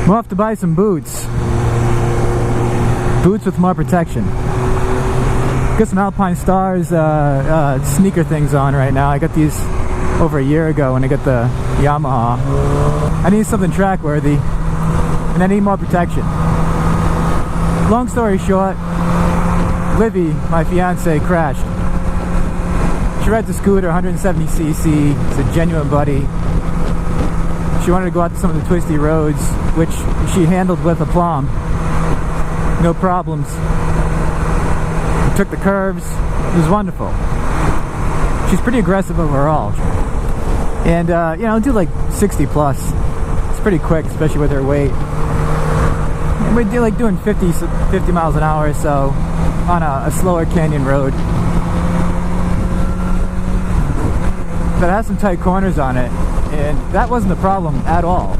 I'm off to buy some boots. Boots with more protection. Got some Alpine Stars sneaker things on right now. I got these over a year ago when I got the Yamaha. I need something track worthy, and I need more protection. Long story short, Livy, my fiance, crashed. She rides a scooter, 170cc. It's a genuine buddy. She wanted to go out to some of the twisty roads, which she handled with aplomb. No problems. Took the curves. It was wonderful. She's pretty aggressive overall. And, you know, do like 60 plus. It's pretty quick, especially with her weight. And we're like doing 50 miles an hour or so on a slower canyon road. But it has some tight corners on it, and that wasn't the problem at all.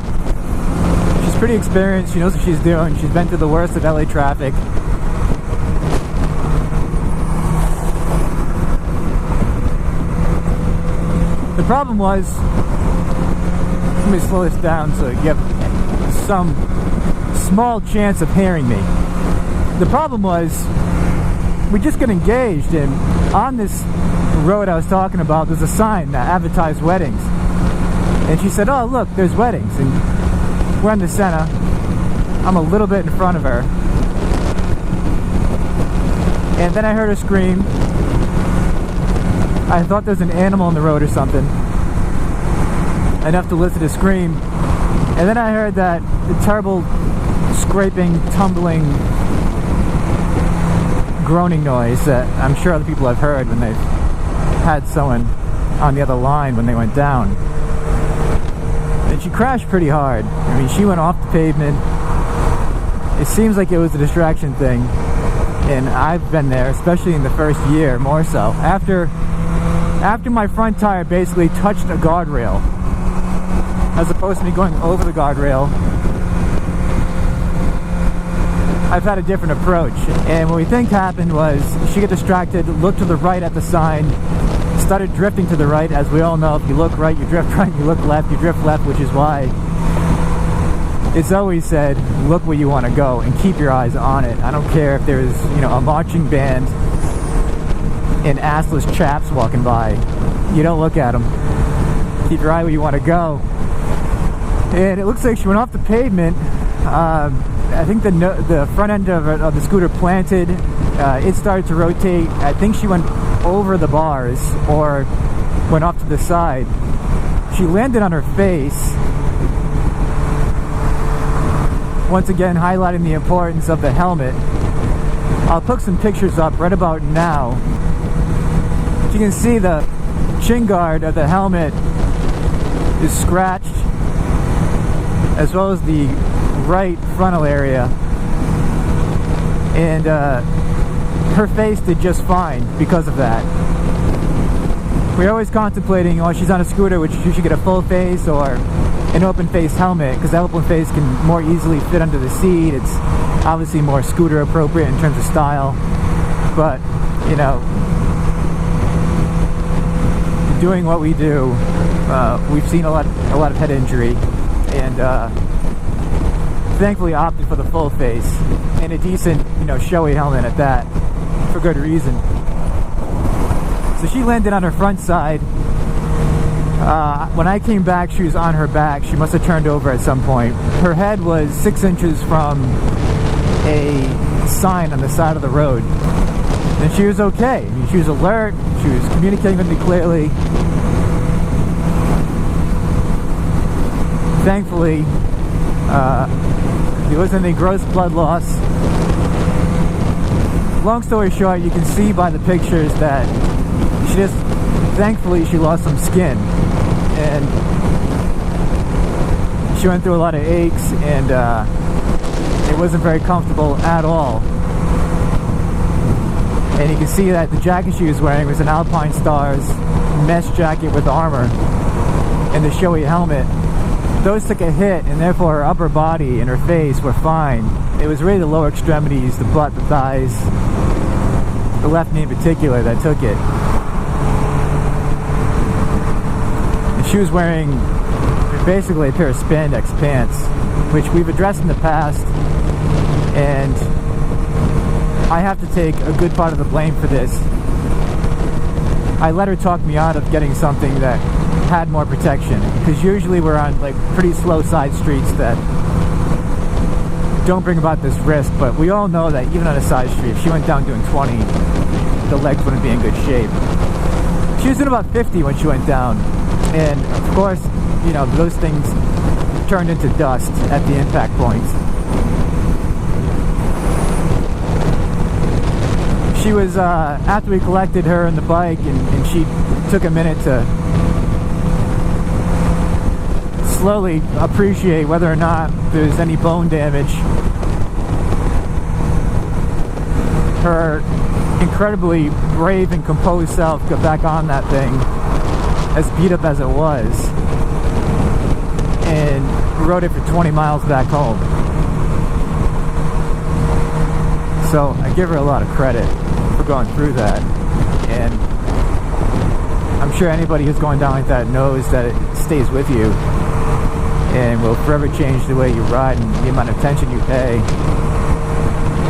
She's pretty experienced. She knows what she's doing. She's been through the worst of LA traffic. The problem was, let me slow this down so you have some small chance of hearing me. The problem was, we just got engaged, and on this road I was talking about, there's a sign that advertised weddings. And she said, oh look, there's weddings. And we're in the center. I'm a little bit in front of her. And then I heard her scream. I thought there was an animal on the road or something. Enough to listen to scream. And then I heard that terrible scraping, tumbling, groaning noise that I'm sure other people have heard when they've had someone on the other line when they went down. And she crashed pretty hard. I mean, she went off the pavement. It seems like it was a distraction thing. And I've been there, especially in the first year, more so. After my front tire basically touched a guardrail, as opposed to me going over the guardrail, I've had a different approach. And what we think happened was she got distracted, looked to the right at the sign, started drifting to the right. As we all know, if you look right, you drift right. You look left, you drift left, which is why it's always said, look where you want to go and keep your eyes on it. I don't care if there's, you know, a marching band and assless chaps walking by. You don't look at them. Keep your eye where you want to go. And it looks like she went off the pavement. I think the front end of the scooter planted. It started to rotate. I think she went over the bars or went off to the side. She landed on her face. Once again, highlighting the importance of the helmet. I'll put some pictures up right about now. You can see the chin guard of the helmet is scratched, as well as the right frontal area. And her face did just fine because of that. We're always contemplating, oh, she's on a scooter, which she should get a full face or an open face helmet, because that open face can more easily fit under the seat. It's obviously more scooter appropriate in terms of style, but you know, doing what we do, we've seen a lot of head injury, and thankfully opted for the full face and a decent, you know, showy helmet at that, for good reason. So she landed on her front side. When I came back, she was on her back. She must have turned over at some point. Her head was 6 inches from a sign on the side of the road. And she was okay. I mean, she was alert. She was communicating with me clearly. Thankfully, there wasn't any gross blood loss. Long story short, you can see by the pictures that thankfully she lost some skin. And she went through a lot of aches, and it wasn't very comfortable at all. And you can see that the jacket she was wearing was an Alpine Stars mesh jacket with armor and the showy helmet. Those took a hit, and therefore her upper body and her face were fine. It was really the lower extremities, the butt, the thighs, the left knee in particular, that took it. And she was wearing basically a pair of spandex pants, which we've addressed in the past, and I have to take a good part of the blame for this. I let her talk me out of getting something that had more protection, because usually we're on like pretty slow side streets that don't bring about this risk, but we all know that even on a side street, if she went down doing 20, the legs wouldn't be in good shape. She was doing about 50 when she went down, and of course, you know, those things turned into dust at the impact points. She was, after we collected her and the bike, and she took a minute to slowly appreciate whether or not there's any bone damage. Her incredibly brave and composed self got back on that thing, as beat up as it was, and rode it for 20 miles back home. So I give her a lot of credit for going through that, and I'm sure anybody who's going down like that knows that it stays with you and will forever change the way you ride and the amount of attention you pay.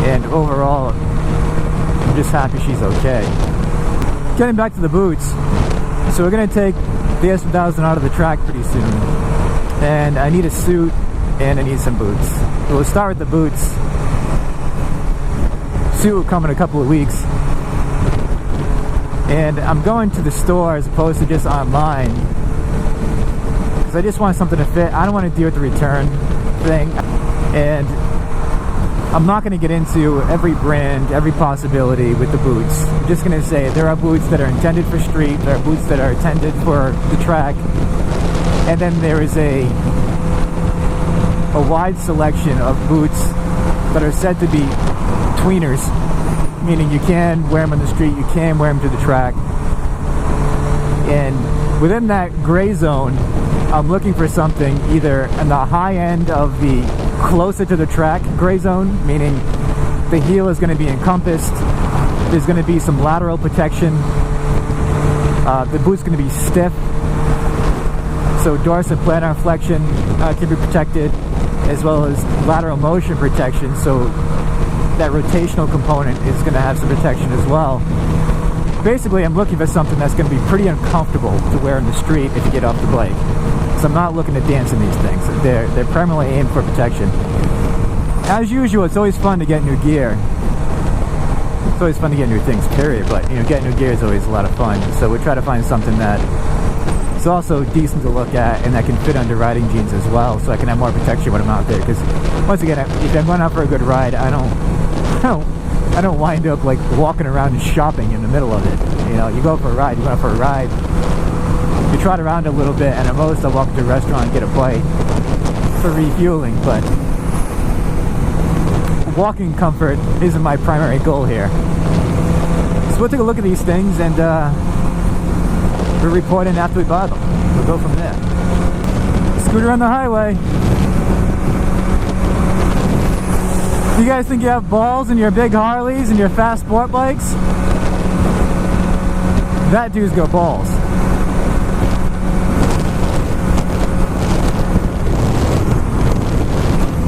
And overall, I'm just happy she's okay. Getting back to the boots, so we're going to take the S1000 out of the track pretty soon, and I need a suit and I need some boots. So we'll start with the boots. Suit will come in a couple of weeks, and I'm going to the store as opposed to just online, because I just want something to fit. I don't want to deal with the return thing, and I'm not going to get into every brand, every possibility with the boots. I'm just going to say there are boots that are intended for street, there are boots that are intended for the track, and then there is a wide selection of boots that are said to be tweeners, meaning you can wear them on the street, you can wear them to the track. And within that gray zone, I'm looking for something either in the high end of the closer to the track gray zone, meaning the heel is going to be encompassed, there's going to be some lateral protection, the boot's going to be stiff, so dorsoplantar flexion can be protected, as well as lateral motion protection, so that rotational component is going to have some protection as well. Basically, I'm looking for something that's going to be pretty uncomfortable to wear in the street if you get off the bike. So I'm not looking to dance in these things. They're primarily aimed for protection. As usual, it's always fun to get new gear. It's always fun to get new things, period. But you know, getting new gear is always a lot of fun. So we try to find something that is also decent to look at and that can fit under riding jeans as well, so I can have more protection when I'm out there. Because once again, if I'm going out for a good ride, I don't wind up like walking around and shopping in the middle of it. You know, you go for a ride, you go out for a ride, you trot around a little bit, and at most I'll walk to a restaurant and get a bite for refueling, but walking comfort isn't my primary goal here. So we'll take a look at these things and we'll report in after we buy them. We'll go from there. Scooter on the highway. You guys think you have balls in your big Harleys and your fast sport bikes? That dude's got balls.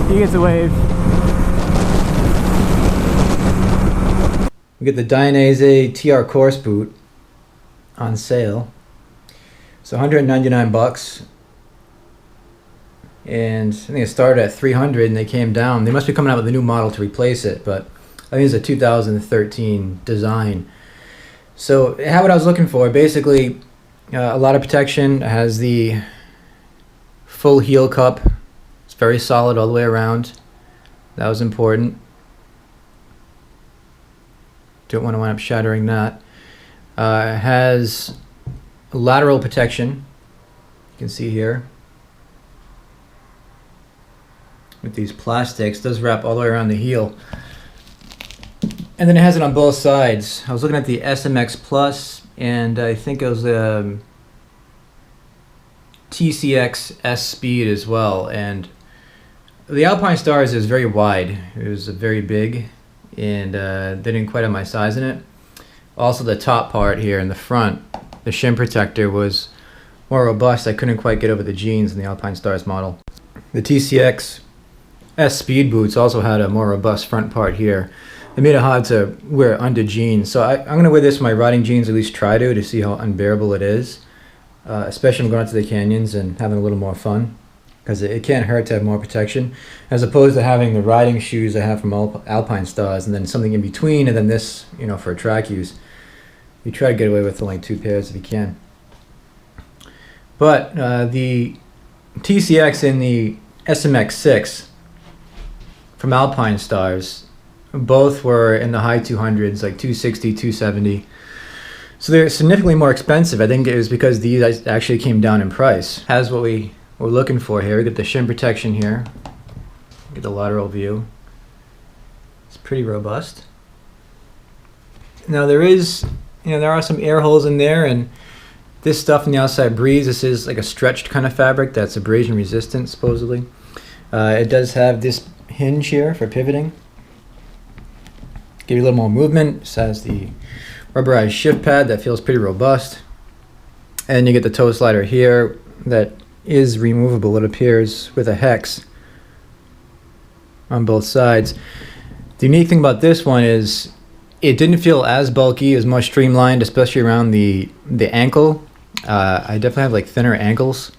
He gets a wave. We get the Dainese TR Course boot on sale. It's 199 bucks. And I think it started at 300 and they came down. They must be coming out with a new model to replace it, but I think it's a 2013 design. So it had what I was looking for. Basically, a lot of protection. It has the full heel cup. It's very solid all the way around. That was important. Don't want to wind up shattering that. It has lateral protection. You can see here. With these plastics, it does wrap all the way around the heel. And then it has it on both sides. I was looking at the SMX Plus, and I think it was the TCX S Speed as well. And the Alpine Stars is very wide. It was very big, and they didn't quite have my size in it. Also, the top part here in the front, the shim protector, was more robust. I couldn't quite get over the jeans in the Alpine Stars model. The TCX S Speed boots also had a more robust front part here. It made it hard to wear under jeans. So I'm going to wear this with my riding jeans, at least try to see how unbearable it is. Especially when I'm going out to the canyons and having a little more fun. Because it can't hurt to have more protection. As opposed to having the riding shoes I have from Alpine Stars and then something in between and then this, for track use. You try to get away with only 2 pairs if you can. But the TCX and the SMX6 from Alpine Stars, both were in the high 200s, like 260, 270. So they're significantly more expensive. I think it was because these actually came down in price. Has what we're looking for here. We get the shim protection here. Get the lateral view. It's pretty robust. Now there are some air holes in there, and this stuff on the outside breathes. This is like a stretched kind of fabric that's abrasion resistant, supposedly. It does have this hinge here for pivoting. Give you a little more movement. This has the rubberized shift pad that feels pretty robust. And you get the toe slider here that is removable, it appears, with a hex on both sides. The unique thing about this one is it didn't feel as bulky, as much streamlined, especially around the ankle. I definitely have like thinner ankles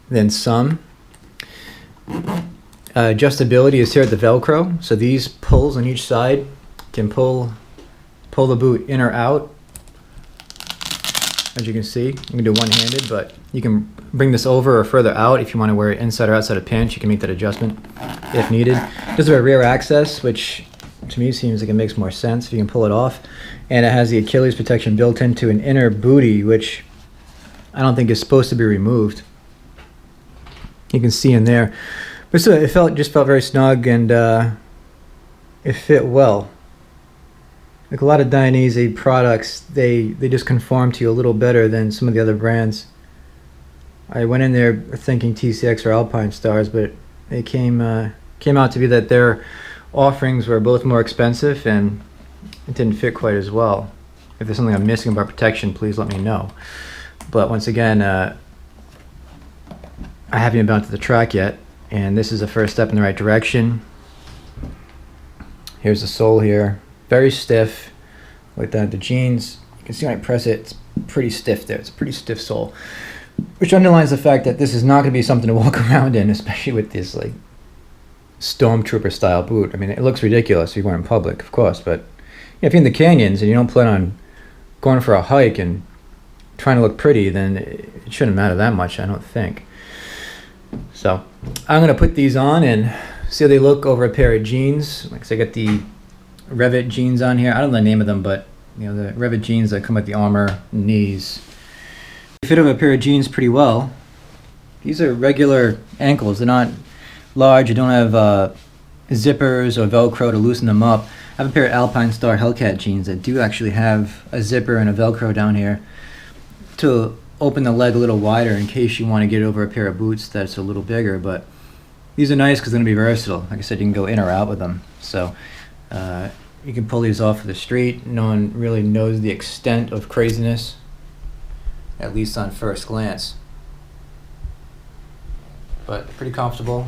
than some. Adjustability is here at the Velcro, so these pulls on each side can pull the boot in or out. As you can see, you can do one-handed, but you can bring this over or further out if you want to wear it inside or outside a pinch. You can make that adjustment if needed. Does have a rear access, which to me seems like it makes more sense if you can pull it off. And it has the Achilles protection built into an inner booty, which I don't think is supposed to be removed. You can see in there. But still, it just felt very snug, and it fit well. Like a lot of Dainese products, they just conform to you a little better than some of the other brands. I went in there thinking TCX or Alpine Stars, but it came out to be that their offerings were both more expensive and it didn't fit quite as well. If there's something I'm missing about protection, please let me know. But once again, I haven't even been out to the track yet, and this is the first step in the right direction. Here's the sole here. Very stiff, like that. The jeans, you can see when I press it, it's pretty stiff there. It's a pretty stiff sole, which underlines the fact that this is not going to be something to walk around in, especially with this like stormtrooper style boot. I mean, it looks ridiculous if you go in public, of course, but if you're in the canyons and you don't plan on going for a hike and trying to look pretty, then it shouldn't matter that much, I don't think. So I'm going to put these on and see how they look over a pair of jeans. Like I said, I got the Revit jeans on here. I don't know the name of them, but the Revit jeans that come with the armor knees. They fit over a pair of jeans pretty well. These are regular ankles. They're not large. You don't have zippers or Velcro to loosen them up. I have a pair of Alpine Star Hellcat jeans that do actually have a zipper and a Velcro down here to open the leg a little wider in case you want to get over a pair of boots that's a little bigger. But these are nice because they're going to be versatile. Like I said, you can go in or out with them. So you can pull these off of the street. No one really knows the extent of craziness, at least on first glance. But pretty comfortable.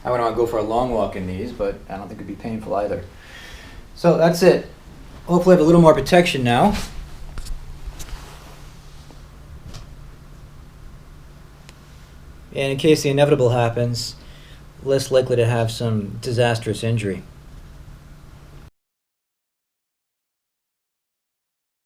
I wouldn't want to go for a long walk in these, but I don't think it'd be painful either. So that's it. Hopefully I have a little more protection now. And in case the inevitable happens, less likely to have some disastrous injury.